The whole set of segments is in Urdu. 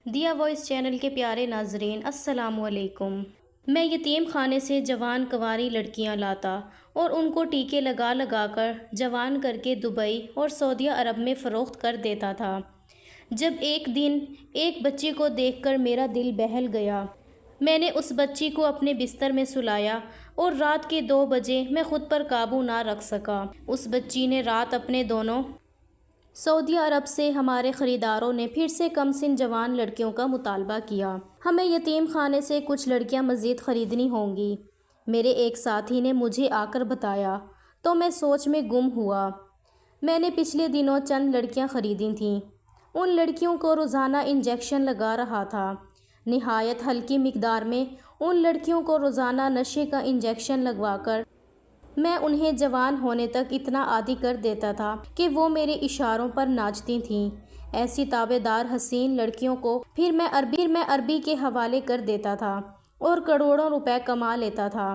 دیا وائس چینل کے پیارے ناظرین السلام علیکم۔ میں یتیم خانے سے جوان کنواری لڑکیاں لاتا اور ان کو ٹیکے لگا لگا کر جوان کر کے دبئی اور سعودیہ عرب میں فروخت کر دیتا تھا۔ جب ایک دن ایک بچی کو دیکھ کر میرا دل بہل گیا۔ میں نے اس بچی کو اپنے بستر میں سلایا اور رات کے 2 بجے میں خود پر قابو نہ رکھ سکا۔ اس بچی نے رات اپنے دونوں سعودی عرب سے ہمارے خریداروں نے پھر سے کم سن جوان لڑکیوں کا مطالبہ کیا۔ ہمیں یتیم خانے سے کچھ لڑکیاں مزید خریدنی ہوں گی۔ میرے ایک ساتھی نے مجھے آ کر بتایا تو میں سوچ میں گم ہوا۔ میں نے پچھلے دنوں چند لڑکیاں خریدی تھیں۔ ان لڑکیوں کو روزانہ انجیکشن لگا رہا تھا۔ نہایت ہلکی مقدار میں ان لڑکیوں کو روزانہ نشے کا انجیکشن لگوا کر میں انہیں جوان ہونے تک اتنا عادی کر دیتا تھا کہ وہ میرے اشاروں پر ناچتی تھیں۔ ایسی تابع دار حسین لڑکیوں کو پھر میں عربی کے حوالے کر دیتا تھا اور کروڑوں روپے کما لیتا تھا۔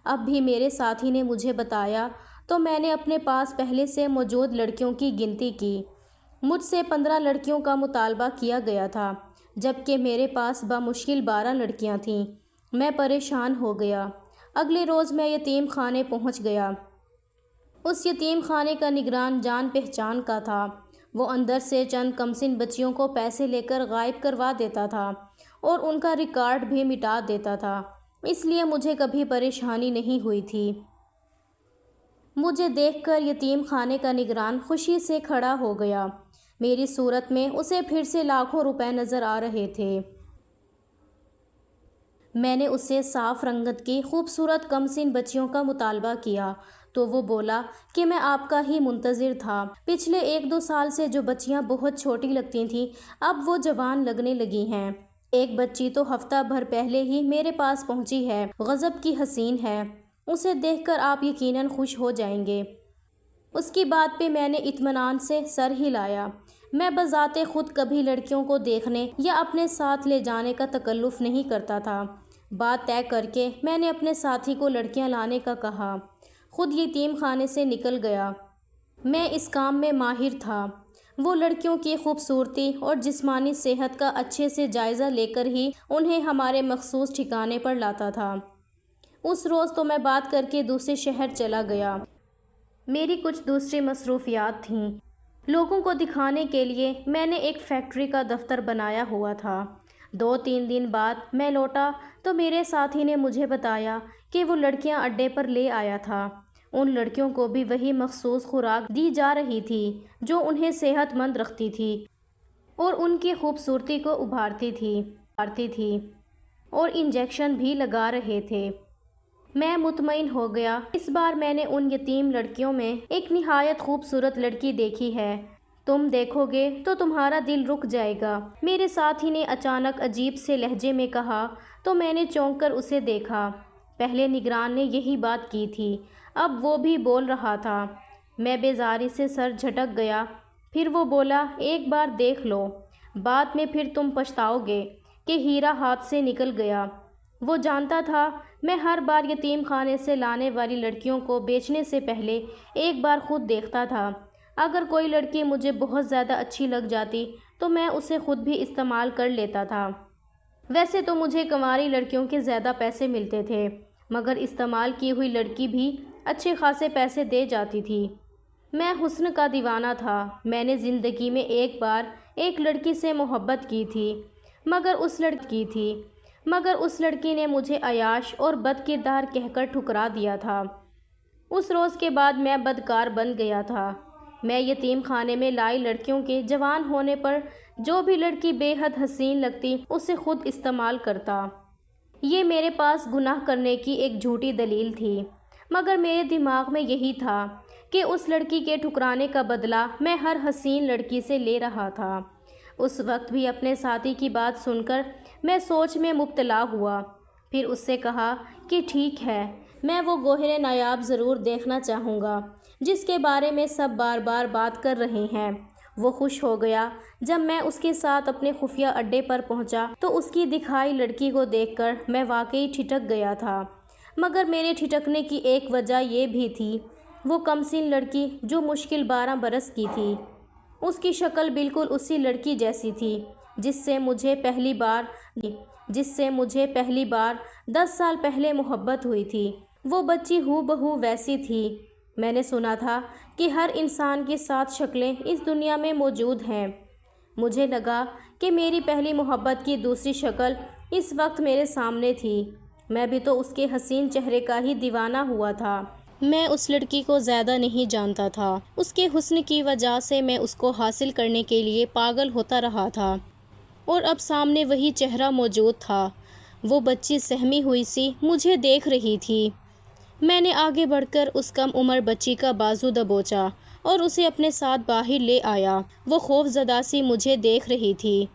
اب بھی میرے ساتھی نے مجھے بتایا تو میں نے اپنے پاس پہلے سے موجود لڑکیوں کی گنتی کی۔ مجھ سے 15 لڑکیوں کا مطالبہ کیا گیا تھا جبکہ میرے پاس بمشکل 12 لڑکیاں تھیں۔ میں پریشان ہو گیا۔ اگلے روز میں یتیم خانے پہنچ گیا۔ اس یتیم خانے کا نگران جان پہچان کا تھا۔ وہ اندر سے چند کمسن بچیوں کو پیسے لے کر غائب کروا دیتا تھا اور ان کا ریکارڈ بھی مٹا دیتا تھا، اس لیے مجھے کبھی پریشانی نہیں ہوئی تھی۔ مجھے دیکھ کر یتیم خانے کا نگران خوشی سے کھڑا ہو گیا۔ میری صورت میں اسے پھر سے لاکھوں روپے نظر آ رہے تھے۔ میں نے اس سے صاف رنگت کی خوبصورت کمسن بچیوں کا مطالبہ کیا تو وہ بولا کہ میں آپ کا ہی منتظر تھا۔ پچھلے 1-2 سال سے جو بچیاں بہت چھوٹی لگتی تھیں اب وہ جوان لگنے لگی ہیں۔ ایک بچی تو ہفتہ بھر پہلے ہی میرے پاس پہنچی ہے، غضب کی حسین ہے۔ اسے دیکھ کر آپ یقیناً خوش ہو جائیں گے۔ اس کی بات پہ میں نے اطمینان سے سر ہلایا۔ میں بذات خود کبھی لڑکیوں کو دیکھنے یا اپنے ساتھ لے جانے کا تکلف نہیں کرتا تھا۔ بات طے کر کے میں نے اپنے ساتھی کو لڑکیاں لانے کا کہا، خود یتیم خانے سے نکل گیا۔ میں اس کام میں ماہر تھا۔ وہ لڑکیوں کی خوبصورتی اور جسمانی صحت کا اچھے سے جائزہ لے کر ہی انہیں ہمارے مخصوص ٹھکانے پر لاتا تھا۔ اس روز تو میں بات کر کے دوسرے شہر چلا گیا۔ میری کچھ دوسری مصروفیات تھیں۔ لوگوں کو دکھانے کے لیے میں نے ایک فیکٹری کا دفتر بنایا ہوا تھا۔ 2-3 دن بعد میں لوٹا تو میرے ساتھی نے مجھے بتایا کہ وہ لڑکیاں اڈے پر لے آیا تھا۔ ان لڑکیوں کو بھی وہی مخصوص خوراک دی جا رہی تھی جو انہیں صحت مند رکھتی تھی اور ان کی خوبصورتی کو ابھارتی تھی اور انجیکشن بھی لگا رہے تھے۔ میں مطمئن ہو گیا۔ اس بار میں نے ان یتیم لڑکیوں میں ایک نہایت خوبصورت لڑکی دیکھی ہے، تم دیکھو گے تو تمہارا دل رک جائے گا۔ میرے ساتھی نے اچانک عجیب سے لہجے میں کہا تو میں نے چونک کر اسے دیکھا۔ پہلے نگران نے یہی بات کی تھی، اب وہ بھی بول رہا تھا۔ میں بیزاری سے سر جھٹک گیا۔ پھر وہ بولا، ایک بار دیکھ لو، بعد میں پھر تم پچھتاؤ گے کہ ہیرا ہاتھ سے نکل گیا۔ وہ جانتا تھا میں ہر بار یتیم خانے سے لانے والی لڑکیوں کو بیچنے سے پہلے ایک بار خود دیکھتا تھا۔ اگر کوئی لڑکی مجھے بہت زیادہ اچھی لگ جاتی تو میں اسے خود بھی استعمال کر لیتا تھا۔ ویسے تو مجھے کنواری لڑکیوں کے زیادہ پیسے ملتے تھے، مگر استعمال کی ہوئی لڑکی بھی اچھے خاصے پیسے دے جاتی تھی۔ میں حسن کا دیوانہ تھا۔ میں نے زندگی میں ایک بار ایک لڑکی سے محبت کی تھی، مگر اس لڑکی نے مجھے عیاش اور بد کردار کہہ کر ٹھکرا دیا تھا۔ اس روز کے بعد میں بدکار بن گیا تھا۔ میں یتیم خانے میں لائی لڑکیوں کے جوان ہونے پر جو بھی لڑکی بے حد حسین لگتی اسے خود استعمال کرتا۔ یہ میرے پاس گناہ کرنے کی ایک جھوٹی دلیل تھی، مگر میرے دماغ میں یہی تھا کہ اس لڑکی کے ٹھکرانے کا بدلہ میں ہر حسین لڑکی سے لے رہا تھا۔ اس وقت بھی اپنے ساتھی کی بات سن کر میں سوچ میں مبتلا ہوا۔ پھر اس سے کہا کہ ٹھیک ہے، میں وہ گوہر نایاب ضرور دیکھنا چاہوں گا جس کے بارے میں سب بار بار بات کر رہے ہیں۔ وہ خوش ہو گیا۔ جب میں اس کے ساتھ اپنے خفیہ اڈے پر پہنچا تو اس کی دکھائی لڑکی کو دیکھ کر میں واقعی ٹھٹک گیا تھا، مگر میرے ٹھٹکنے کی ایک وجہ یہ بھی تھی، وہ کمسن لڑکی جو مشکل 12 برس کی تھی، اس کی شکل بالکل اسی لڑکی جیسی تھی جس سے مجھے پہلی بار 10 سال پہلے محبت ہوئی تھی۔ وہ بچی ہو بہو ویسی تھی۔ میں نے سنا تھا کہ ہر انسان کی 7 شکلیں اس دنیا میں موجود ہیں۔ مجھے لگا کہ میری پہلی محبت کی دوسری شکل اس وقت میرے سامنے تھی۔ میں بھی تو اس کے حسین چہرے کا ہی دیوانہ ہوا تھا۔ میں اس لڑکی کو زیادہ نہیں جانتا تھا۔ اس کے حسن کی وجہ سے میں اس کو حاصل کرنے کے لیے پاگل ہوتا رہا تھا، اور اب سامنے وہی چہرہ موجود تھا۔ وہ بچی سہمی ہوئی سی مجھے دیکھ رہی تھی۔ میں نے آگے بڑھ کر اس کم عمر بچی کا بازو دبوچا اور اسے اپنے ساتھ باہر لے آیا۔ وہ خوف زدہ سی مجھے دیکھ رہی تھی،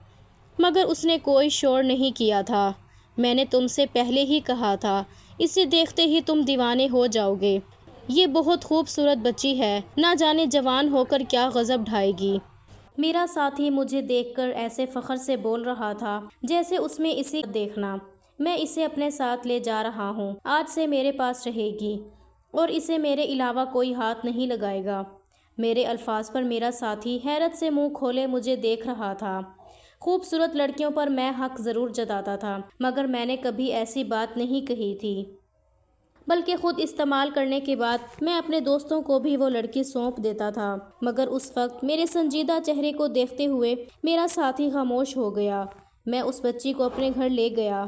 مگر اس نے کوئی شور نہیں کیا تھا۔ میں نے تم سے پہلے ہی کہا تھا، اسے دیکھتے ہی تم دیوانے ہو جاؤ گے۔ یہ بہت خوبصورت بچی ہے، نہ جانے جوان ہو کر کیا غضب ڈھائے گی۔ میرا ساتھی مجھے دیکھ کر ایسے فخر سے بول رہا تھا جیسے اس میں اسے دیکھنا۔ میں اسے اپنے ساتھ لے جا رہا ہوں، آج سے میرے پاس رہے گی اور اسے میرے علاوہ کوئی ہاتھ نہیں لگائے گا۔ میرے الفاظ پر میرا ساتھی حیرت سے منہ کھولے مجھے دیکھ رہا تھا۔ خوبصورت لڑکیوں پر میں حق ضرور جتاتا تھا، مگر میں نے کبھی ایسی بات نہیں کہی تھی، بلکہ خود استعمال کرنے کے بعد میں اپنے دوستوں کو بھی وہ لڑکی سونپ دیتا تھا۔ مگر اس وقت میرے سنجیدہ چہرے کو دیکھتے ہوئے میرا ساتھی خاموش ہو گیا۔ میں اس بچی کو اپنے گھر لے گیا۔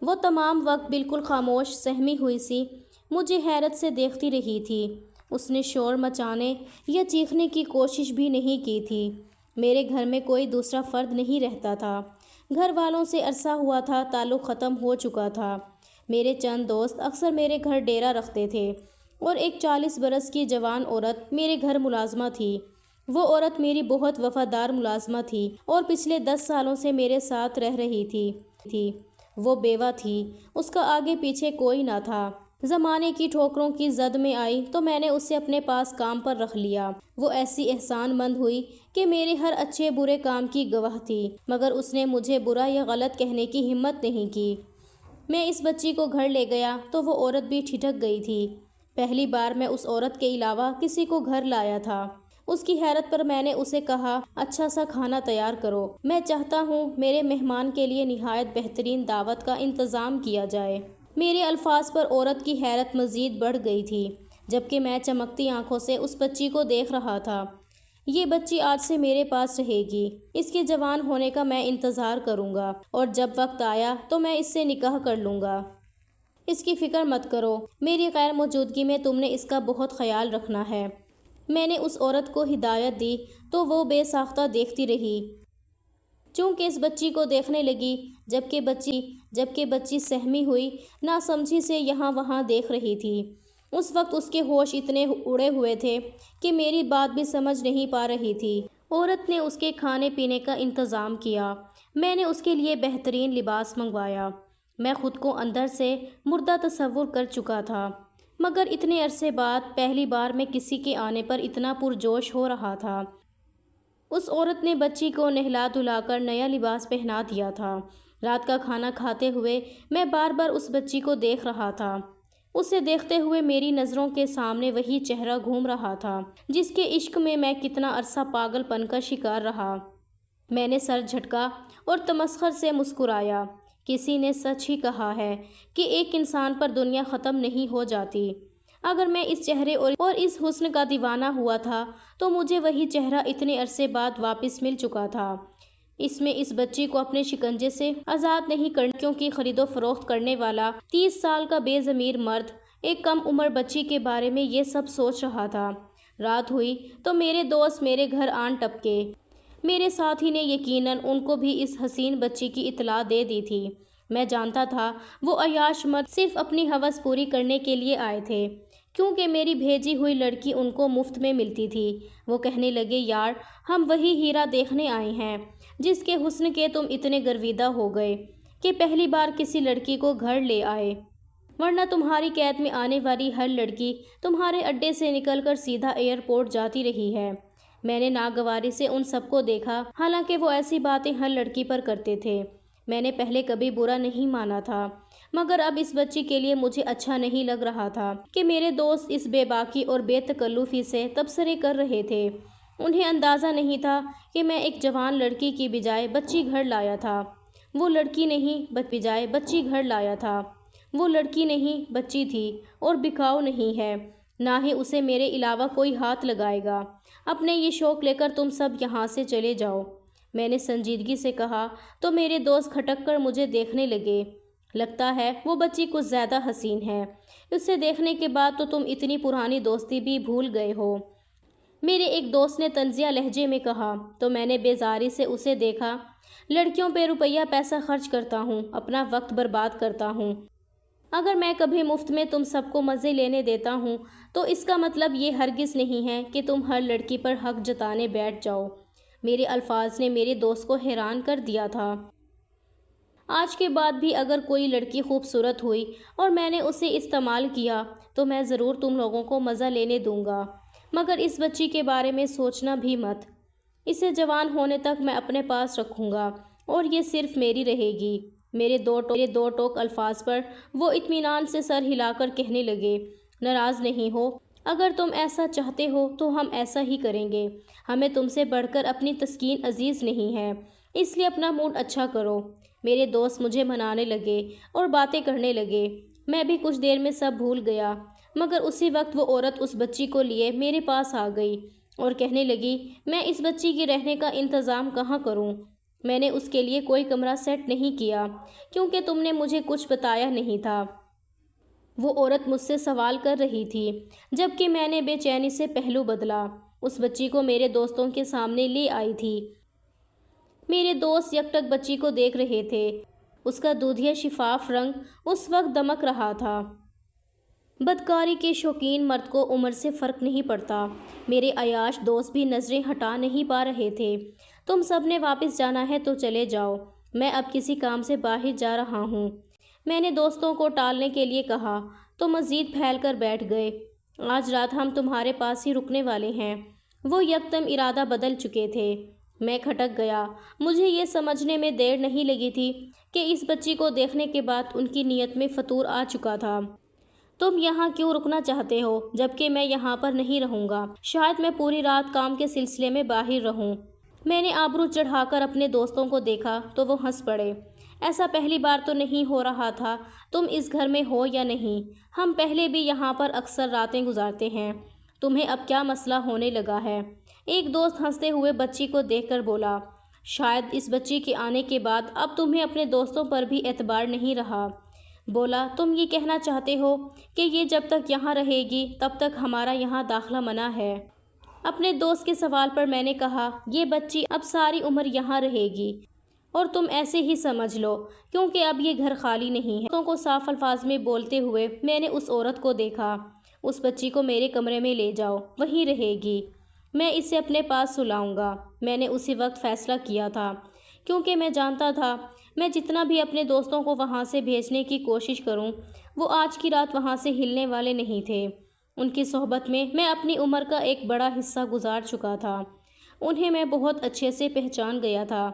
وہ تمام وقت بالکل خاموش سہمی ہوئی سی مجھے حیرت سے دیکھتی رہی تھی۔ اس نے شور مچانے یا چیخنے کی کوشش بھی نہیں کی تھی۔ میرے گھر میں کوئی دوسرا فرد نہیں رہتا تھا۔ گھر والوں سے عرصہ ہوا تھا تعلق ختم ہو چکا تھا۔ میرے چند دوست اکثر میرے گھر ڈیرا رکھتے تھے، اور ایک 40 برس کی جوان عورت میرے گھر ملازمہ تھی۔ وہ عورت میری بہت وفادار ملازمہ تھی اور پچھلے 10 سالوں سے میرے ساتھ رہ رہی تھی۔ وہ بیوہ تھی، اس کا آگے پیچھے کوئی نہ تھا۔ زمانے کی ٹھوکروں کی زد میں آئی تو میں نے اسے اپنے پاس کام پر رکھ لیا۔ وہ ایسی احسان مند ہوئی کہ میرے ہر اچھے برے کام کی گواہ تھی، مگر اس نے مجھے برا یا غلط کہنے کی ہمت نہیں کی۔ میں اس بچی کو گھر لے گیا تو وہ عورت بھی ٹھٹک گئی تھی۔ پہلی بار میں اس عورت کے علاوہ کسی کو گھر لایا تھا۔ اس کی حیرت پر میں نے اسے کہا، اچھا سا کھانا تیار کرو، میں چاہتا ہوں میرے مہمان کے لیے نہایت بہترین دعوت کا انتظام کیا جائے۔ میرے الفاظ پر عورت کی حیرت مزید بڑھ گئی تھی، جبکہ میں چمکتی آنکھوں سے اس بچی کو دیکھ رہا تھا۔ یہ بچی آج سے میرے پاس رہے گی، اس کے جوان ہونے کا میں انتظار کروں گا، اور جب وقت آیا تو میں اس سے نکاح کر لوں گا۔ اس کی فکر مت کرو، میری غیر موجودگی میں تم نے اس کا بہت خیال رکھنا ہے۔ میں نے اس عورت کو ہدایت دی تو وہ بے ساختہ دیکھتی رہی، چونکہ اس بچی کو دیکھنے لگی، جبکہ بچی سہمی ہوئی ناسمجھی سے یہاں وہاں دیکھ رہی تھی۔ اس وقت اس کے ہوش اتنے اڑے ہوئے تھے کہ میری بات بھی سمجھ نہیں پا رہی تھی۔ عورت نے اس کے کھانے پینے کا انتظام کیا۔ میں نے اس کے لیے بہترین لباس منگوایا۔ میں خود کو اندر سے مردہ تصور کر چکا تھا، مگر اتنے عرصے بعد پہلی بار میں کسی کے آنے پر اتنا پرجوش ہو رہا تھا۔ اس عورت نے بچی کو نہلا دھلا کر نیا لباس پہنا دیا تھا۔ رات کا کھانا کھاتے ہوئے میں بار بار اس بچی کو دیکھ رہا تھا۔ اسے دیکھتے ہوئے میری نظروں کے سامنے وہی چہرہ گھوم رہا تھا جس کے عشق میں میں کتنا عرصہ پاگل پن کا شکار رہا۔ میں نے سر جھٹکا اور تمسخر سے مسکرایا۔ کسی نے سچ ہی کہا ہے کہ ایک انسان پر دنیا ختم نہیں ہو جاتی۔ اگر میں اس چہرے اور اس حسن کا دیوانہ ہوا تھا تو مجھے وہی چہرہ اتنے عرصے بعد واپس مل چکا تھا۔ اس میں اس بچی کو اپنے شکنجے سے آزاد نہیں کرنے کیونکہ خرید و فروخت کرنے والا 30 سال کا بے ضمیر مرد ایک کم عمر بچی کے بارے میں یہ سب سوچ رہا تھا۔ رات ہوئی تو میرے دوست میرے گھر آن ٹپکے۔ میرے ساتھی نے یقیناً ان کو بھی اس حسین بچی کی اطلاع دے دی تھی۔ میں جانتا تھا وہ عیاش مرد صرف اپنی ہوس پوری کرنے کے لیے آئے تھے، کیونکہ میری بھیجی ہوئی لڑکی ان کو مفت میں ملتی تھی۔ وہ کہنے لگے، یار ہم وہی ہیرا دیکھنے آئے ہیں جس کے حسن کے تم اتنے گرویدہ ہو گئے کہ پہلی بار کسی لڑکی کو گھر لے آئے، ورنہ تمہاری قید میں آنے والی ہر لڑکی تمہارے اڈے سے نکل کر سیدھا ایئرپورٹ جاتی رہی ہے۔ میں نے ناگواری سے ان سب کو دیکھا، حالانکہ وہ ایسی باتیں ہر لڑکی پر کرتے تھے۔ میں نے پہلے کبھی برا نہیں مانا تھا، مگر اب اس بچی کے لیے مجھے اچھا نہیں لگ رہا تھا کہ میرے دوست اس بے باکی اور بے تکلفی سے تبصرے کر رہے تھے۔ انہیں اندازہ نہیں تھا کہ میں ایک جوان لڑکی کی بجائے بچی گھر لایا تھا۔ وہ لڑکی نہیں بجائے بچی گھر لایا تھا۔ وہ لڑکی نہیں بچی تھی اور بکاؤ نہیں ہے، نہ ہی اسے میرے علاوہ کوئی ہاتھ لگائے گا۔ اپنے یہ شوق لے کر تم سب یہاں سے چلے جاؤ۔ میں نے سنجیدگی سے کہا تو میرے دوست کھٹک کر مجھے دیکھنے لگے۔ لگتا ہے وہ بچی کچھ زیادہ حسین ہے۔ اسے دیکھنے کے بعد تو تم اتنی پرانی دوستی بھی بھول گئے ہو، میرے ایک دوست نے طنزیہ لہجے میں کہا۔ تو میں نے بیزاری سے اسے دیکھا۔ لڑکیوں پہ روپیہ پیسہ خرچ کرتا ہوں، اپنا وقت برباد کرتا ہوں۔ اگر میں کبھی مفت میں تم سب کو مزے لینے دیتا ہوں تو اس کا مطلب یہ ہرگز نہیں ہے کہ تم ہر لڑکی پر حق جتانے بیٹھ جاؤ۔ میرے الفاظ نے میرے دوست کو حیران کر دیا تھا۔ آج کے بعد بھی اگر کوئی لڑکی خوبصورت ہوئی اور میں نے اسے استعمال کیا تو میں ضرور تم لوگوں کو مزہ لینے دوں گا، مگر اس بچی کے بارے میں سوچنا بھی مت۔ اسے جوان ہونے تک میں اپنے پاس رکھوں گا اور یہ صرف میری رہے گی۔ میرے دو ٹوک الفاظ پر وہ اطمینان سے سر ہلا کر کہنے لگے، ناراض نہیں ہو؟ اگر تم ایسا چاہتے ہو تو ہم ایسا ہی کریں گے۔ ہمیں تم سے بڑھ کر اپنی تسکین عزیز نہیں ہے، اس لیے اپنا موڈ اچھا کرو۔ میرے دوست مجھے منانے لگے اور باتیں کرنے لگے۔ میں بھی کچھ دیر میں سب بھول گیا، مگر اسی وقت وہ عورت اس بچی کو لیے میرے پاس آ گئی اور کہنے لگی، میں اس بچی کے رہنے کا انتظام کہاں کروں؟ میں نے اس کے لیے کوئی کمرہ سیٹ نہیں کیا کیونکہ تم نے مجھے کچھ بتایا نہیں تھا۔ وہ عورت مجھ سے سوال کر رہی تھی، جبکہ میں نے بے چینی سے پہلو بدلا۔ اس بچی کو میرے دوستوں کے سامنے لے آئی تھی۔ میرے دوست یکٹک بچی کو دیکھ رہے تھے۔ اس کا دودھیا شفاف رنگ اس وقت دمک رہا تھا۔ بدکاری کے شوقین مرد کو عمر سے فرق نہیں پڑتا۔ میرے عیاش دوست بھی نظریں ہٹا نہیں پا رہے تھے۔ تم سب نے واپس جانا ہے تو چلے جاؤ، میں اب کسی کام سے باہر جا رہا ہوں، میں نے دوستوں کو ٹالنے کے لیے کہا۔ تو مزید پھیل کر بیٹھ گئے۔ آج رات ہم تمہارے پاس ہی رکنے والے ہیں۔ وہ یکدم ارادہ بدل چکے تھے۔ میں کھٹک گیا۔ مجھے یہ سمجھنے میں دیر نہیں لگی تھی کہ اس بچی کو دیکھنے کے بعد ان کی نیت میں فتور آ چکا تھا۔ تم یہاں کیوں رکنا چاہتے ہو جبکہ میں یہاں پر نہیں رہوں گا؟ شاید میں پوری رات کام کے سلسلے میں باہر رہوں۔ میں نے آبرو چڑھا کر اپنے دوستوں کو دیکھا تو وہ ہنس پڑے۔ ایسا پہلی بار تو نہیں ہو رہا تھا، تم اس گھر میں ہو یا نہیں، ہم پہلے بھی یہاں پر اکثر راتیں گزارتے ہیں، تمہیں اب کیا مسئلہ ہونے لگا ہے؟ ایک دوست ہنستے ہوئے بچی کو دیکھ کر بولا، شاید اس بچی کے آنے کے بعد اب تمہیں اپنے دوستوں پر بھی اعتبار نہیں رہا۔ بولا، تم یہ کہنا چاہتے ہو کہ یہ جب تک یہاں رہے گی تب تک ہمارا یہاں داخلہ منع ہے؟ اپنے دوست کے سوال پر میں نے کہا، یہ بچی اب ساری عمر یہاں رہے گی اور تم ایسے ہی سمجھ لو کیونکہ اب یہ گھر خالی نہیں ہے۔ دوستوں کو صاف الفاظ میں بولتے ہوئے میں نے اس عورت کو دیکھا، اس بچی کو میرے کمرے میں لے جاؤ، وہیں رہے گی، میں اسے اپنے پاس سلاؤں گا۔ میں نے اسی وقت فیصلہ کیا تھا کیونکہ میں جانتا تھا میں جتنا بھی اپنے دوستوں کو وہاں سے بھیجنے کی کوشش کروں وہ آج کی رات وہاں سے ہلنے والے نہیں تھے۔ ان کی صحبت میں اپنی عمر کا ایک بڑا حصہ گزار چکا تھا، انہیں میں بہت اچھے سے پہچان گیا تھا۔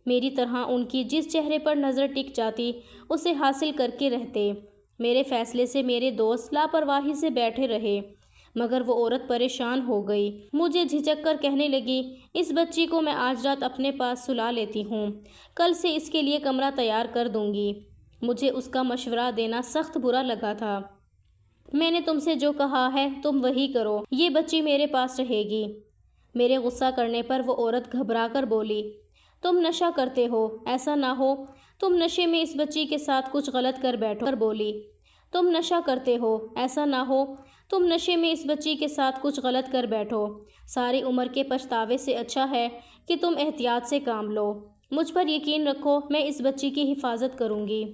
میری طرح ان کی جس چہرے پر نظر ٹک جاتی اسے حاصل کر کے رہتے۔ میرے فیصلے سے میرے دوست لاپرواہی سے بیٹھے رہے، مگر وہ عورت پریشان ہو گئی۔ مجھے جھجک کر کہنے لگی، اس بچی کو میں آج رات اپنے پاس سلا لیتی ہوں، کل سے اس کے لیے کمرہ تیار کر دوں گی۔ مجھے اس کا مشورہ دینا سخت برا لگا تھا۔ میں نے تم سے جو کہا ہے تم وہی کرو، یہ بچی میرے پاس رہے گی۔ میرے غصہ کرنے پر وہ عورت گھبرا کر بولی، تم نشہ کرتے ہو، ایسا نہ ہو تم نشے میں اس بچی کے ساتھ کچھ غلط کر بیٹھو۔ بولی، تم نشہ کرتے ہو، ایسا نہ ہو تم نشے میں اس بچی کے ساتھ کچھ غلط کر بیٹھو۔ ساری عمر کے پچھتاوے سے اچھا ہے کہ تم احتیاط سے کام لو۔ مجھ پر یقین رکھو، میں اس بچی کی حفاظت کروں گی۔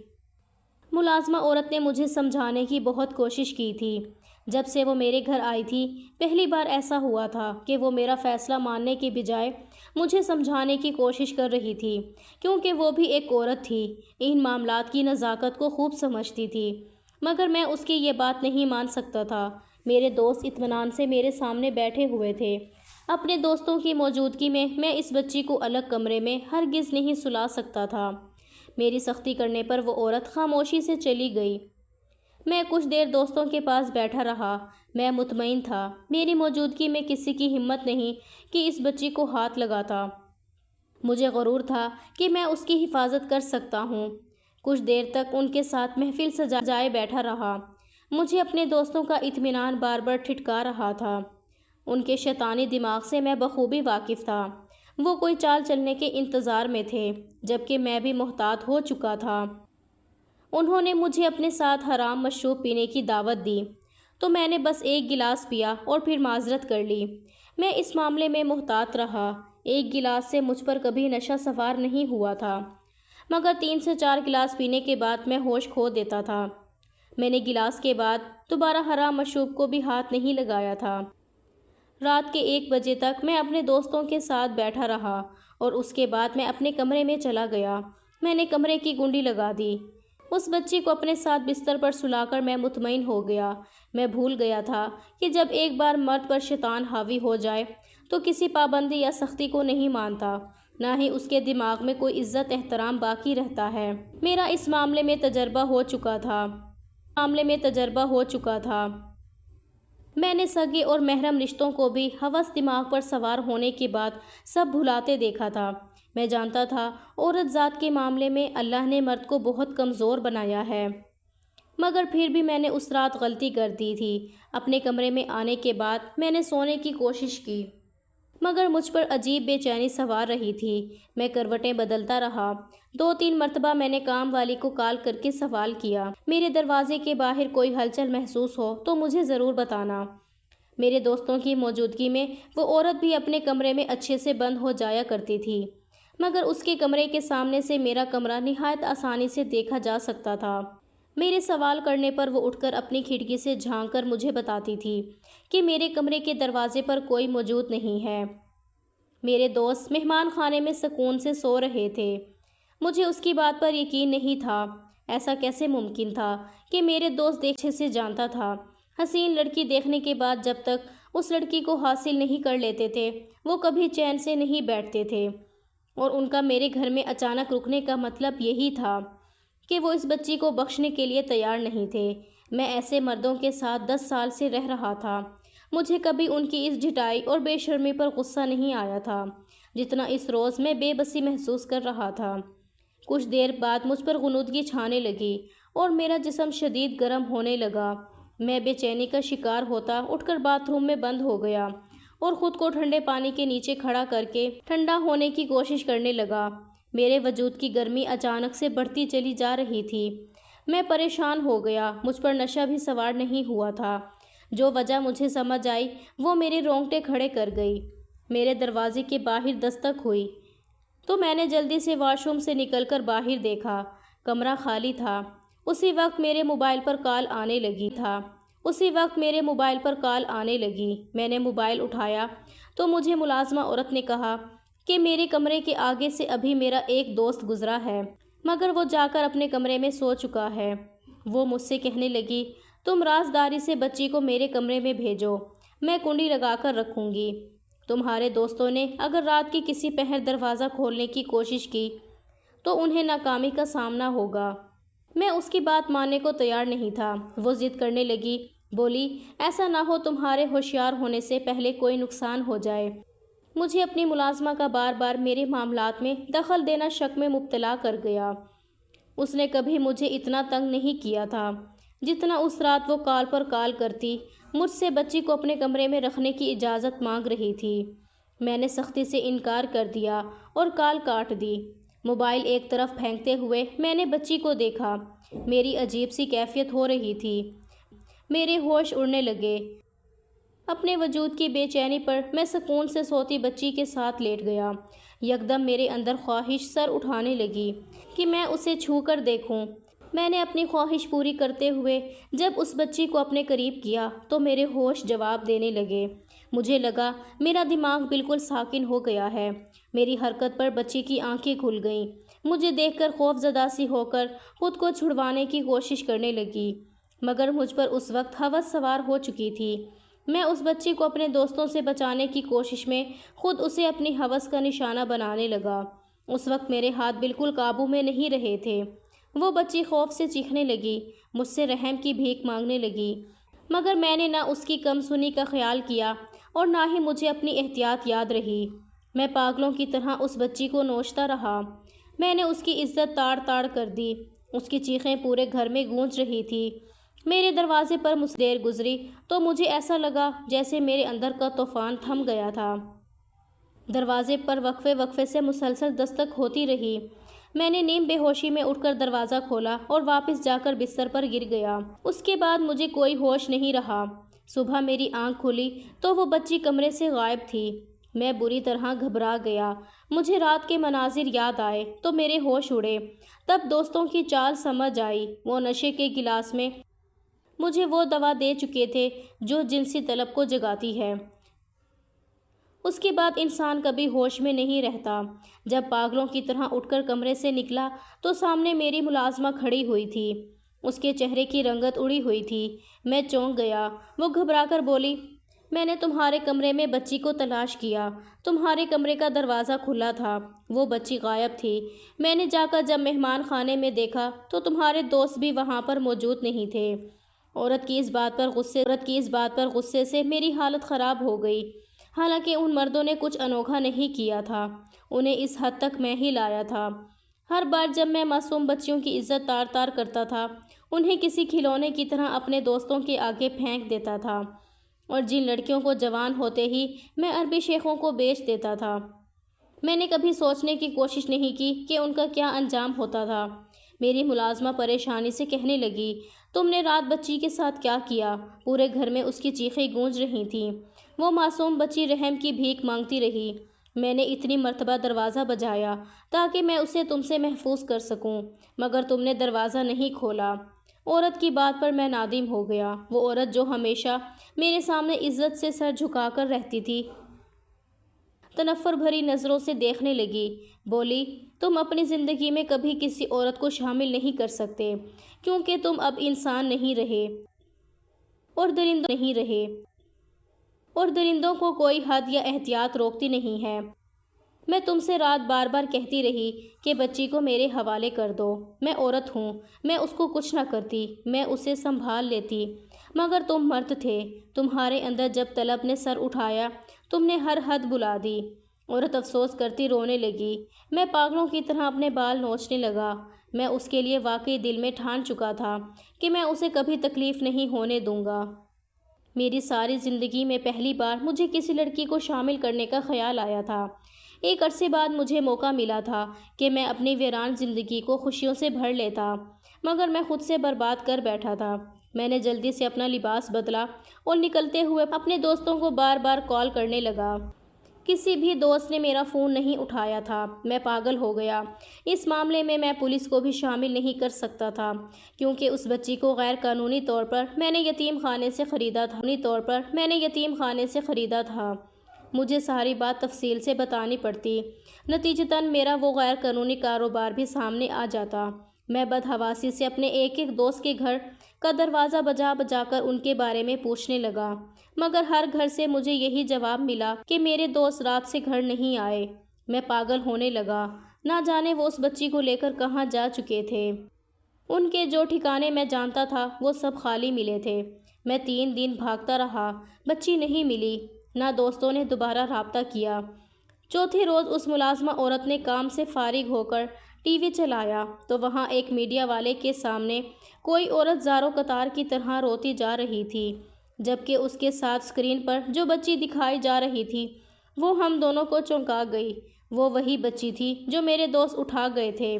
ملازمہ عورت نے مجھے سمجھانے کی بہت کوشش کی تھی۔ جب سے وہ میرے گھر آئی تھی پہلی بار ایسا ہوا تھا کہ وہ میرا فیصلہ ماننے کی بجائے مجھے سمجھانے کی کوشش کر رہی تھی، کیونکہ وہ بھی ایک عورت تھی، ان معاملات کی نزاکت کو خوب سمجھتی تھی، مگر میں اس کی یہ بات نہیں مان سکتا تھا۔ میرے دوست اطمینان سے میرے سامنے بیٹھے ہوئے تھے۔ اپنے دوستوں کی موجودگی میں اس بچی کو الگ کمرے میں ہرگز نہیں سلا سکتا تھا۔ میری سختی کرنے پر وہ عورت خاموشی سے چلی گئی۔ میں کچھ دیر دوستوں کے پاس بیٹھا رہا۔ میں مطمئن تھا میری موجودگی میں کسی کی ہمت نہیں کہ اس بچی کو ہاتھ لگاتا۔ مجھے غرور تھا کہ میں اس کی حفاظت کر سکتا ہوں۔ کچھ دیر تک ان کے ساتھ محفل سجائے بیٹھا رہا۔ مجھے اپنے دوستوں کا اطمینان بار بار ٹھٹکا رہا تھا۔ ان کے شیطانی دماغ سے میں بخوبی واقف تھا۔ وہ کوئی چال چلنے کے انتظار میں تھے، جبکہ میں بھی محتاط ہو چکا تھا۔ انہوں نے مجھے اپنے ساتھ حرام مشروب پینے کی دعوت دی تو میں نے بس ایک گلاس پیا اور پھر معذرت کر لی۔ میں اس معاملے میں محتاط رہا۔ ایک گلاس سے مجھ پر کبھی نشہ سوار نہیں ہوا تھا، مگر 3 سے 4 گلاس پینے کے بعد میں ہوش کھو دیتا تھا۔ میں نے گلاس کے بعد دوبارہ حرام مشروب کو بھی ہاتھ نہیں لگایا تھا۔ رات کے 1 بجے تک میں اپنے دوستوں کے ساتھ بیٹھا رہا اور اس کے بعد میں اپنے کمرے میں چلا گیا۔ میں نے کمرے کی کنڈی لگا دی۔ اس بچی کو اپنے ساتھ بستر پر سلا کر میں مطمئن ہو گیا۔ میں بھول گیا تھا کہ جب ایک بار مرد پر شیطان حاوی ہو جائے تو کسی پابندی یا سختی کو نہیں مانتا، نہ ہی اس کے دماغ میں کوئی عزت احترام باقی رہتا ہے۔ میرا اس معاملے میں تجربہ ہو چکا تھا۔ میں نے سگے اور محرم رشتوں کو بھی ہوس دماغ پر سوار ہونے کے بعد سب بھلاتے دیکھا تھا۔ میں جانتا تھا عورت ذات کے معاملے میں اللہ نے مرد کو بہت کمزور بنایا ہے، مگر پھر بھی میں نے اس رات غلطی کر دی تھی۔ اپنے کمرے میں آنے کے بعد میں نے سونے کی کوشش کی، مگر مجھ پر عجیب بے چینی سوار رہی تھی۔ میں کروٹیں بدلتا رہا۔ 2-3 مرتبہ میں نے کام والی کو کال کر کے سوال کیا، میرے دروازے کے باہر کوئی ہلچل محسوس ہو تو مجھے ضرور بتانا۔ میرے دوستوں کی موجودگی میں وہ عورت بھی اپنے کمرے میں اچھے سے بند ہو جایا کرتی تھی، مگر اس کے کمرے کے سامنے سے میرا کمرہ نہایت آسانی سے دیکھا جا سکتا تھا۔ میرے سوال کرنے پر وہ اٹھ کر اپنی کھڑکی سے جھانک کر مجھے بتاتی تھی کہ میرے کمرے کے دروازے پر کوئی موجود نہیں ہے۔ میرے دوست مہمان خانے میں سکون سے سو رہے تھے۔ مجھے اس کی بات پر یقین نہیں تھا۔ ایسا کیسے ممکن تھا کہ میرے دوست اچھے سے جانتا تھا حسین لڑکی دیکھنے کے بعد جب تک اس لڑکی کو حاصل نہیں کر لیتے تھے وہ کبھی چین سے نہیں بیٹھتے تھے، اور ان کا میرے گھر میں اچانک رکنے کا مطلب یہی تھا کہ وہ اس بچی کو بخشنے کے لیے تیار نہیں تھے۔ میں ایسے مردوں کے ساتھ 10 سال سے رہ رہا تھا۔ مجھے کبھی ان کی اس ڈھٹائی اور بے شرمی پر غصہ نہیں آیا تھا جتنا اس روز میں بے بسی محسوس کر رہا تھا۔ کچھ دیر بعد مجھ پر غنودگی چھانے لگی اور میرا جسم شدید گرم ہونے لگا۔ میں بے چینی کا شکار ہوتا اٹھ کر باتھ روم میں بند ہو گیا اور خود کو ٹھنڈے پانی کے نیچے کھڑا کر کے ٹھنڈا ہونے کی کوشش کرنے لگا۔ میرے وجود کی گرمی اچانک سے بڑھتی چلی جا رہی تھی۔ میں پریشان ہو گیا۔ مجھ پر نشہ بھی سوار نہیں ہوا تھا۔ جو وجہ مجھے سمجھ آئی وہ میرے رونگٹے کھڑے کر گئی۔ میرے دروازے کے باہر دستک ہوئی تو میں نے جلدی سے واش روم سے نکل کر باہر دیکھا۔ کمرہ خالی تھا۔ اسی وقت میرے موبائل پر کال آنے لگی۔ میں نے موبائل اٹھایا تو مجھے ملازمہ عورت نے کہا کہ میرے کمرے کے آگے سے ابھی میرا ایک دوست گزرا ہے، مگر وہ جا کر اپنے کمرے میں سو چکا ہے۔ وہ مجھ سے کہنے لگی، تم رازداری سے بچی کو میرے کمرے میں بھیجو، میں کنڈی لگا کر رکھوں گی۔ تمہارے دوستوں نے اگر رات کی کسی پہر دروازہ کھولنے کی کوشش کی تو انہیں ناکامی کا سامنا ہوگا۔ میں اس کی بات ماننے کو تیار نہیں تھا۔ وہ ضد کرنے لگی، بولی، ایسا نہ ہو تمہارے ہوشیار ہونے سے پہلے کوئی نقصان ہو جائے۔ مجھے اپنی ملازمہ کا بار بار میرے معاملات میں دخل دینا شک میں مبتلا کر گیا۔ اس نے کبھی مجھے اتنا تنگ نہیں کیا تھا جتنا اس رات وہ کال پر کال کرتی مجھ سے بچی کو اپنے کمرے میں رکھنے کی اجازت مانگ رہی تھی۔ میں نے سختی سے انکار کر دیا اور کال کاٹ دی۔ موبائل ایک طرف پھینکتے ہوئے میں نے بچی کو دیکھا۔ میری عجیب سی کیفیت ہو رہی تھی۔ میرے ہوش اڑنے لگے۔ اپنے وجود کی بے چینی پر میں سکون سے سوتی بچی کے ساتھ لیٹ گیا۔ یکدم میرے اندر خواہش سر اٹھانے لگی کہ میں اسے چھو کر دیکھوں۔ میں نے اپنی خواہش پوری کرتے ہوئے جب اس بچی کو اپنے قریب کیا تو میرے ہوش جواب دینے لگے۔ مجھے لگا میرا دماغ بالکل ساکن ہو گیا ہے۔ میری حرکت پر بچی کی آنکھیں کھل گئیں۔ مجھے دیکھ کر خوف زدہ سی ہو کر خود کو چھڑوانے کی کوشش کرنے لگی، مگر مجھ پر اس وقت ہوس سوار ہو چکی تھی۔ میں اس بچی کو اپنے دوستوں سے بچانے کی کوشش میں خود اسے اپنی ہوس کا نشانہ بنانے لگا۔ اس وقت میرے ہاتھ بالکل قابو میں نہیں رہے تھے۔ وہ بچی خوف سے چیخنے لگی، مجھ سے رحم کی بھیک مانگنے لگی، مگر میں نے نہ اس کی کم سنی کا خیال کیا اور نہ ہی مجھے اپنی احتیاط یاد رہی۔ میں پاگلوں کی طرح اس بچی کو نوچتا رہا۔ میں نے اس کی عزت تاڑ تاڑ کر دی۔ اس کی چیخیں پورے گھر میں گونج رہی تھی۔ میرے دروازے پر مجھ دیر گزری تو مجھے ایسا لگا جیسے میرے اندر کا طوفان تھم گیا تھا۔ دروازے پر وقفے وقفے سے مسلسل دستک ہوتی رہی۔ میں نے نیم بے ہوشی میں اٹھ کر دروازہ کھولا اور واپس جا کر بستر پر گر گیا۔ اس کے بعد مجھے کوئی ہوش نہیں رہا۔ صبح میری آنکھ کھلی تو وہ بچی کمرے سے غائب تھی۔ میں بری طرح گھبرا گیا۔ مجھے رات کے مناظر یاد آئے تو میرے ہوش اڑے۔ تب دوستوں کی چال سمجھ آئی۔ وہ نشے کے گلاس میں مجھے وہ دوا دے چکے تھے جو جنسی طلب کو جگاتی ہے۔ اس کے بعد انسان کبھی ہوش میں نہیں رہتا۔ جب پاگلوں کی طرح اٹھ کر کمرے سے نکلا تو سامنے میری ملازمہ کھڑی ہوئی تھی۔ اس کے چہرے کی رنگت اڑی ہوئی تھی۔ میں چونک گیا۔ وہ گھبرا کر بولی، میں نے تمہارے کمرے میں بچی کو تلاش کیا۔ تمہارے کمرے کا دروازہ کھلا تھا۔ وہ بچی غائب تھی۔ میں نے جا کر جب مہمان خانے میں دیکھا تو تمہارے دوست بھی وہاں پر موجود نہیں تھے۔ عورت کی اس بات پر غصے سے میری حالت خراب ہو گئی۔ حالانکہ ان مردوں نے کچھ انوکھا نہیں کیا تھا۔ انہیں اس حد تک میں ہی لایا تھا۔ ہر بار جب میں معصوم بچیوں کی عزت تار تار کرتا تھا، انہیں کسی کھلونے کی طرح اپنے دوستوں کے آگے پھینک دیتا تھا، اور جن لڑکیوں کو جوان ہوتے ہی میں عربی شیخوں کو بیچ دیتا تھا، میں نے کبھی سوچنے کی کوشش نہیں کی کہ ان کا کیا انجام ہوتا تھا۔ میری ملازمہ پریشانی سے کہنے لگی، تم نے رات بچی کے ساتھ کیا کیا؟ پورے گھر میں اس کی چیخیں گونج رہی تھیں۔ وہ معصوم بچی رحم کی بھیک مانگتی رہی۔ میں نے اتنی مرتبہ دروازہ بجایا تاکہ میں اسے تم سے محفوظ کر سکوں، مگر تم نے دروازہ نہیں کھولا۔ عورت کی بات پر میں نادم ہو گیا۔ وہ عورت جو ہمیشہ میرے سامنے عزت سے سر جھکا کر رہتی تھی، تنفر بھری نظروں سے دیکھنے لگی۔ بولی، تم اپنی زندگی میں کبھی کسی عورت کو شامل نہیں کر سکتے، کیونکہ تم اب انسان نہیں رہے اور درندوں کو کوئی حد یا احتیاط روکتی نہیں ہے۔ میں تم سے رات بار بار کہتی رہی کہ بچی کو میرے حوالے کر دو۔ میں عورت ہوں، میں اس کو کچھ نہ کرتی، میں اسے سنبھال لیتی، مگر تم مرد تھے۔ تمہارے اندر جب طلب نے سر اٹھایا، تم نے ہر حد بلا دی۔ عورت افسوس کرتی رونے لگی۔ میں پاگلوں کی طرح اپنے بال نوچنے لگا۔ میں اس کے لیے واقعی دل میں ٹھان چکا تھا کہ میں اسے کبھی تکلیف نہیں ہونے دوں گا۔ میری ساری زندگی میں پہلی بار مجھے کسی لڑکی کو شامل کرنے کا خیال آیا تھا۔ ایک عرصے بعد مجھے موقع ملا تھا کہ میں اپنی ویران زندگی کو خوشیوں سے بھر لیتا، مگر میں خود سے برباد کر بیٹھا تھا۔ میں نے جلدی سے اپنا لباس بدلا اور نکلتے ہوئے اپنے دوستوں کو بار بار کال کرنے لگا۔ کسی بھی دوست نے میرا فون نہیں اٹھایا تھا۔ میں پاگل ہو گیا۔ اس معاملے میں پولیس کو بھی شامل نہیں کر سکتا تھا، کیونکہ اس بچی کو غیر قانونی طور پر میں نے یتیم خانے سے خریدا تھا۔ مجھے ساری بات تفصیل سے بتانی پڑتی، نتیجتاً میرا وہ غیر قانونی کاروبار بھی سامنے آ جاتا۔ میں بدحواسی سے اپنے ایک دوست کے گھر کا دروازہ بجا بجا کر ان کے بارے میں پوچھنے لگا، مگر ہر گھر سے مجھے یہی جواب ملا کہ میرے دوست رات سے گھر نہیں آئے۔ میں پاگل ہونے لگا۔ نہ جانے وہ اس بچی کو لے کر کہاں جا چکے تھے۔ ان کے جو ٹھکانے میں جانتا تھا وہ سب خالی ملے تھے۔ میں 3 دن بھاگتا رہا، بچی نہیں ملی، نہ دوستوں نے دوبارہ رابطہ کیا۔ چوتھے روز اس ملازمہ عورت نے کام سے فارغ ہو کر ٹی وی چلایا تو وہاں ایک میڈیا والے کے سامنے کوئی عورت زارو قطار کی طرح روتی جا رہی تھی، جبکہ اس کے ساتھ اسکرین پر جو بچی دکھائی جا رہی تھی وہ ہم دونوں کو چونکا گئی۔ وہ وہی بچی تھی جو میرے دوست اٹھا گئے تھے۔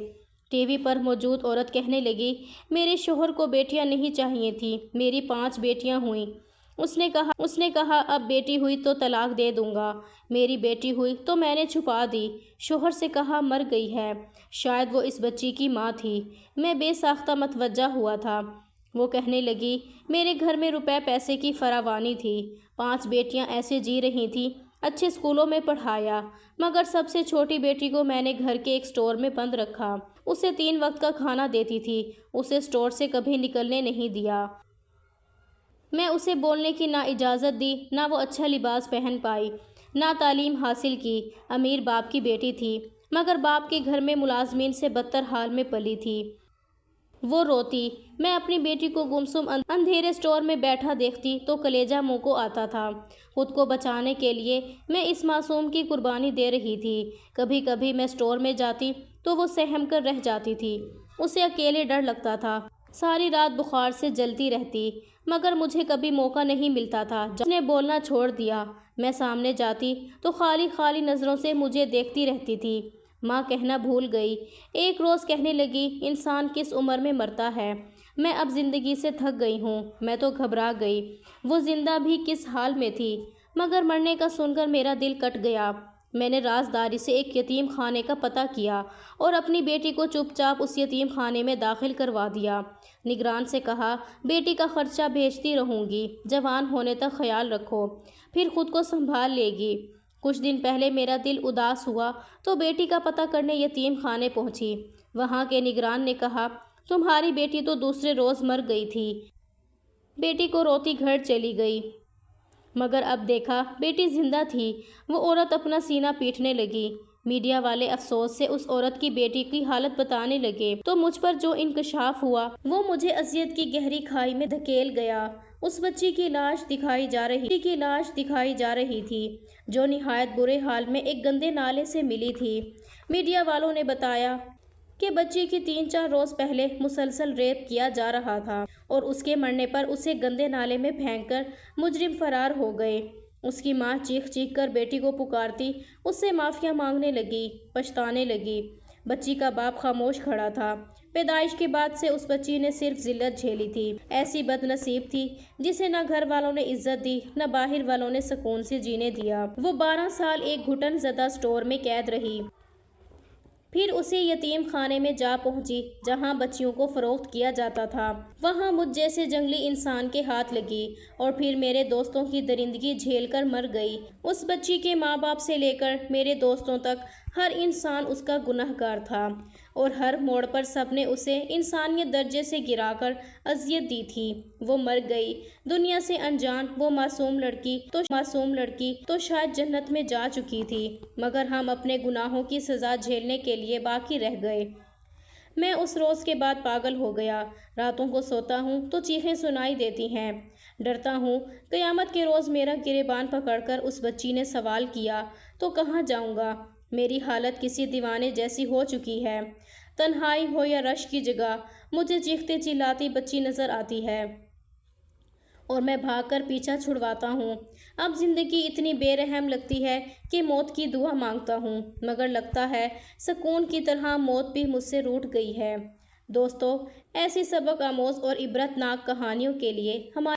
ٹی وی پر موجود عورت کہنے لگی، میرے شوہر کو بیٹیاں نہیں چاہیے تھیں، میری 5 بیٹیاں ہوئیں۔ اس نے کہا اب بیٹی ہوئی تو طلاق دے دوں گا، میری بیٹی ہوئی تو میں نے چھپا دی۔ شوہر سے کہا مر گئی ہے، شاید وہ اس بچی کی ماں تھی۔ میں بے ساختہ متوجہ ہوا تھا۔ وہ کہنے لگی، میرے گھر میں روپے پیسے کی فراوانی تھی، 5 بیٹیاں ایسے جی رہی تھیں، اچھے اسکولوں میں پڑھایا، مگر سب سے چھوٹی بیٹی کو میں نے گھر کے ایک اسٹور میں بند رکھا، اسے 3 وقت کا کھانا دیتی تھی، اسے اسٹور سے کبھی نکلنے نہیں دیا۔ میں اسے بولنے کی نہ اجازت دی، نہ وہ اچھا لباس پہن پائی، نہ تعلیم حاصل کی۔ امیر باپ کی بیٹی تھی، مگر باپ کے گھر میں ملازمین سے بدتر حال میں پلی تھی۔ وہ روتی۔ میں اپنی بیٹی کو گمسم اندھیرے اسٹور میں بیٹھا دیکھتی تو کلیجہ منہ کو آتا تھا۔ خود کو بچانے کے لیے میں اس معصوم کی قربانی دے رہی تھی۔ کبھی کبھی میں اسٹور میں جاتی تو وہ سہم کر رہ جاتی تھی۔ اسے اکیلے ڈر لگتا تھا۔ ساری رات بخار سے جلتی رہتی، مگر مجھے کبھی موقع نہیں ملتا تھا۔ جب اس نے بولنا چھوڑ دیا، میں سامنے جاتی تو خالی خالی نظروں سے مجھے دیکھتی رہتی تھی۔ ماں کہنا بھول گئی۔ ایک روز کہنے لگی، انسان کس عمر میں مرتا ہے؟ میں اب زندگی سے تھک گئی ہوں۔ میں تو گھبرا گئی۔ وہ زندہ بھی کس حال میں تھی، مگر مرنے کا سن کر میرا دل کٹ گیا۔ میں نے رازداری سے ایک یتیم خانے کا پتہ کیا اور اپنی بیٹی کو چپ چاپ اس یتیم خانے میں داخل کروا دیا۔ نگران سے کہا، بیٹی کا خرچہ بھیجتی رہوں گی، جوان ہونے تک خیال رکھو، پھر خود کو سنبھال لے گی۔ کچھ دن پہلے میرا دل اداس ہوا تو بیٹی کا پتہ کرنے یتیم خانے پہنچی۔ وہاں کے نگران نے کہا، تمہاری بیٹی تو دوسرے روز مر گئی تھی۔ بیٹی کو روتی گھر چلی گئی، مگر اب دیکھا بیٹی زندہ تھی۔ وہ عورت اپنا سینہ پیٹنے لگی۔ میڈیا والے افسوس سے اس عورت کی بیٹی کی حالت بتانے لگے تو مجھ پر جو انکشاف ہوا وہ مجھے اذیت کی گہری کھائی میں دھکیل گیا۔ اس بچی کی لاش دکھائی جا رہی تھی جو نہایت برے حال میں ایک گندے نالے سے ملی تھی۔ میڈیا والوں نے بتایا کہ بچی کی 3-4 روز پہلے مسلسل ریپ کیا جا رہا تھا اور اس کے مرنے پر اسے گندے نالے میں پھینک کر مجرم فرار ہو گئے۔ اس کی ماں چیخ چیخ کر بیٹی کو پکارتی، اس سے معافیا مانگنے لگی، پچھتانے لگی۔ بچی کا باپ خاموش کھڑا تھا۔ پیدائش کے بعد سے اس بچی نے صرف ذلت جھیلی تھی۔ ایسی بد نصیب تھی جسے نہ گھر والوں نے عزت دی، نہ باہر والوں نے سکون سے جینے دیا۔ وہ 12 سال ایک گھٹن زدہ اسٹور میں قید رہی، پھر اسی یتیم خانے میں جا پہنچی جہاں بچیوں کو فروخت کیا جاتا تھا۔ وہاں مجھ جیسے جنگلی انسان کے ہاتھ لگی اور پھر میرے دوستوں کی درندگی جھیل کر مر گئی۔ اس بچی کے ماں باپ سے لے کر میرے دوستوں تک ہر انسان اس کا گناہ گار تھا اور ہر موڑ پر سب نے اسے انسانیت درجے سے گرا کر اذیت دی تھی۔ وہ مر گئی، دنیا سے انجان۔ وہ معصوم لڑکی تو شاید جنت میں جا چکی تھی، مگر ہم اپنے گناہوں کی سزا جھیلنے کے لیے باقی رہ گئے۔ میں اس روز کے بعد پاگل ہو گیا۔ راتوں کو سوتا ہوں تو چیخیں سنائی دیتی ہیں، ڈرتا ہوں۔ قیامت کے روز میرا گریبان پکڑ کر اس بچی نے سوال کیا تو کہاں جاؤں گا؟ میری حالت کسی دیوانے جیسی ہو چکی ہے۔ تنہائی ہو یا رش کی جگہ، مجھے چیختے چلاتی بچی نظر آتی ہے اور میں بھاگ کر پیچھا چھڑواتا ہوں۔ اب زندگی اتنی بے رحم لگتی ہے کہ موت کی دعا مانگتا ہوں، مگر لگتا ہے سکون کی طرح موت بھی مجھ سے روٹھ گئی ہے۔ دوستو، ایسی سبق آموز اور عبرت ناک کہانیوں کے لیے ہمارے